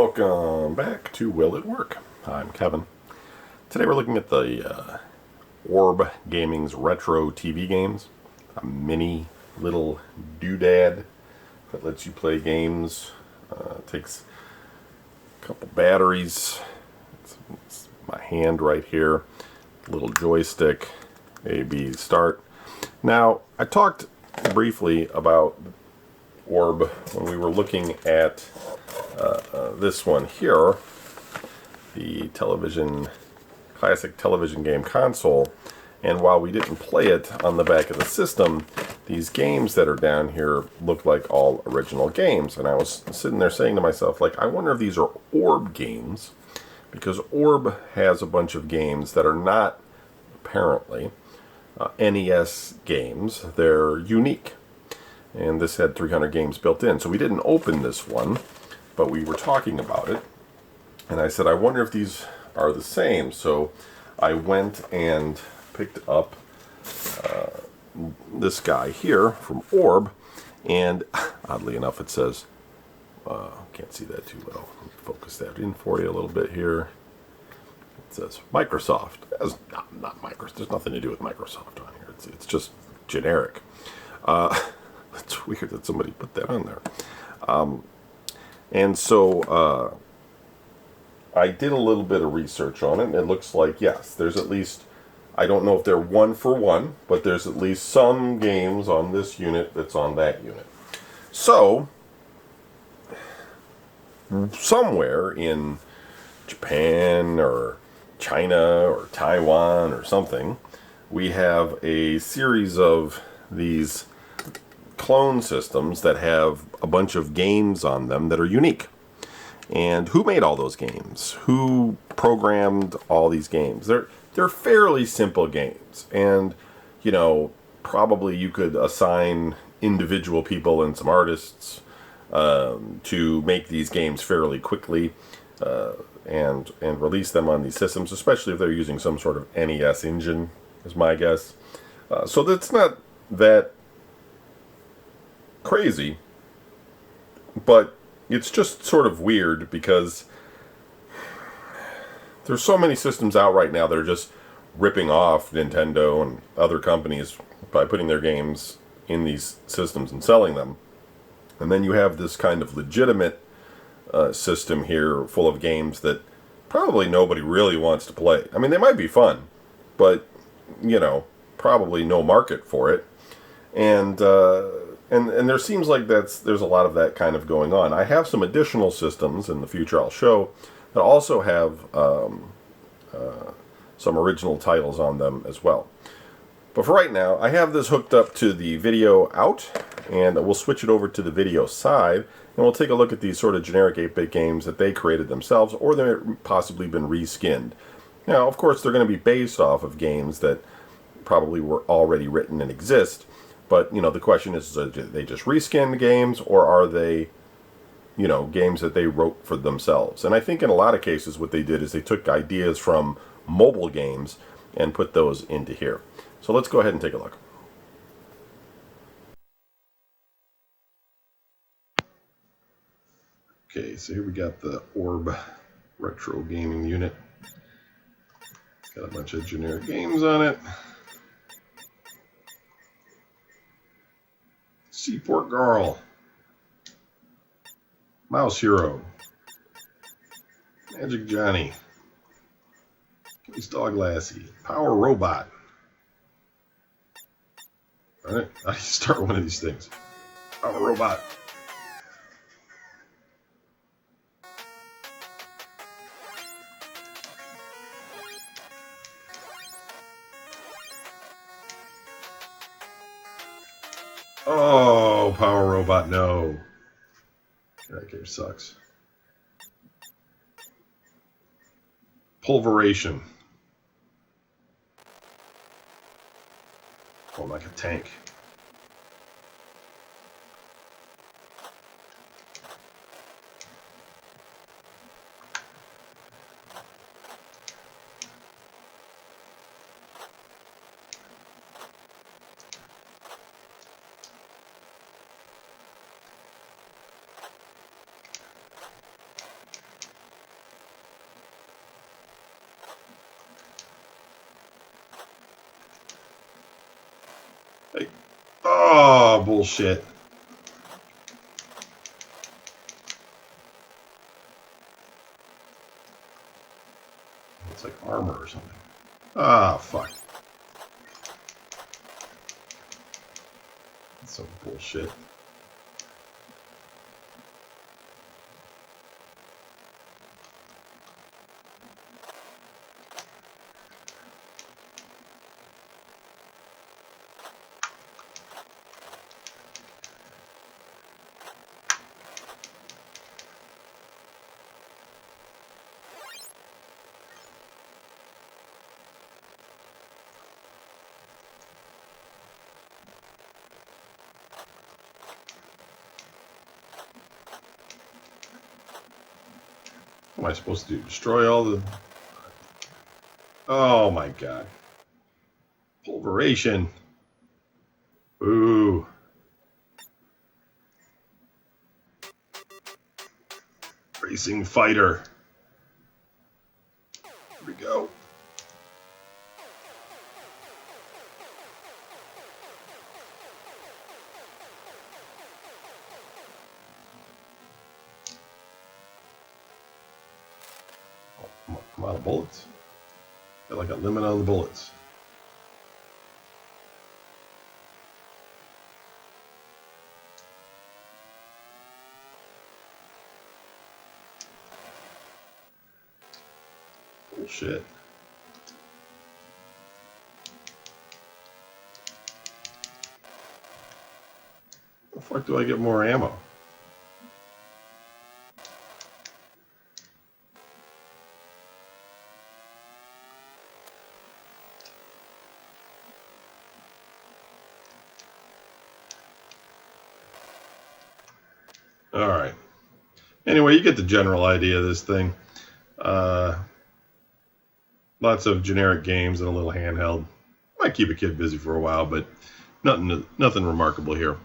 Welcome back to Will It Work? I'm Kevin. Today we're looking at the ORB Gaming's retro TV games. A mini little doodad that lets you play games. Takes a couple batteries. It's my hand right here. Little joystick. A, B, start. Now, I talked briefly about ORB when we were looking at this one here, the classic television game console, and while we didn't play it on the back of the system, these games that are down here look like all original games, and I was sitting there saying to myself, like, I wonder if these are ORB games, because ORB has a bunch of games that are not, apparently, NES games. They're unique, and this had 300 games built in, so we didn't open this one, but we were talking about it, and I said, I wonder if these are the same. So I went and picked up this guy here from ORB, and oddly enough it says, can't see that too well, focus that in for you a little bit here. It says Microsoft. It's not Microsoft. There's nothing to do with Microsoft on here. It's just generic. It's weird that somebody put that on there. And so I did a little bit of research on it, and it looks like, yes, there's at least, I don't know if they're one for one, but there's at least some games on this unit that's on that unit. So, somewhere in Japan or China or Taiwan or something, we have a series of these clone systems that have a bunch of games on them that are unique. And who made all those games? Who programmed all these games? They're fairly simple games, and you know, probably you could assign individual people and some artists to make these games fairly quickly and release them on these systems, especially if they're using some sort of NES engine, is my guess. So that's not that crazy, but it's just sort of weird because there's so many systems out right now that are just ripping off Nintendo and other companies by putting their games in these systems and selling them. And then you have this kind of legitimate system here full of games that probably nobody really wants to play. I mean, they might be fun, but, you know, probably no market for it. And there seems like there's a lot of that kind of going on. I have some additional systems in the future I'll show that also have some original titles on them as well. But for right now, I have this hooked up to the video out, and we'll switch it over to the video side, and we'll take a look at these sort of generic 8-bit games that they created themselves, or they've possibly been reskinned. Now, of course, they're going to be based off of games that probably were already written and exist. But, you know, the question is, do they just reskin games, or are they, you know, games that they wrote for themselves? And I think in a lot of cases what they did is they took ideas from mobile games and put those into here. So let's go ahead and take a look. Okay, so here we got the ORB Retro Gaming unit. It's got a bunch of generic games on it. Seaport Girl, Mouse Hero, Magic Johnny, Police Dog Lassie, Power Robot. Alright, I start one of these things. Power Robot. Oh, Power Robot, no. That game sucks. Pulveration. Oh, like a tank. Oh, bullshit. It's like armor or something. Ah, fuck. That's some bullshit. What am I supposed to do? Destroy all the... Oh my god. Pulveration. Ooh. Racing fighter. Here we go. Oh, I'm out of bullets. Got like a limit on the bullets. Bullshit. How the fuck do I get more ammo? Alright. Anyway, you get the general idea of this thing. Lots of generic games and a little handheld. Might keep a kid busy for a while, but nothing remarkable here.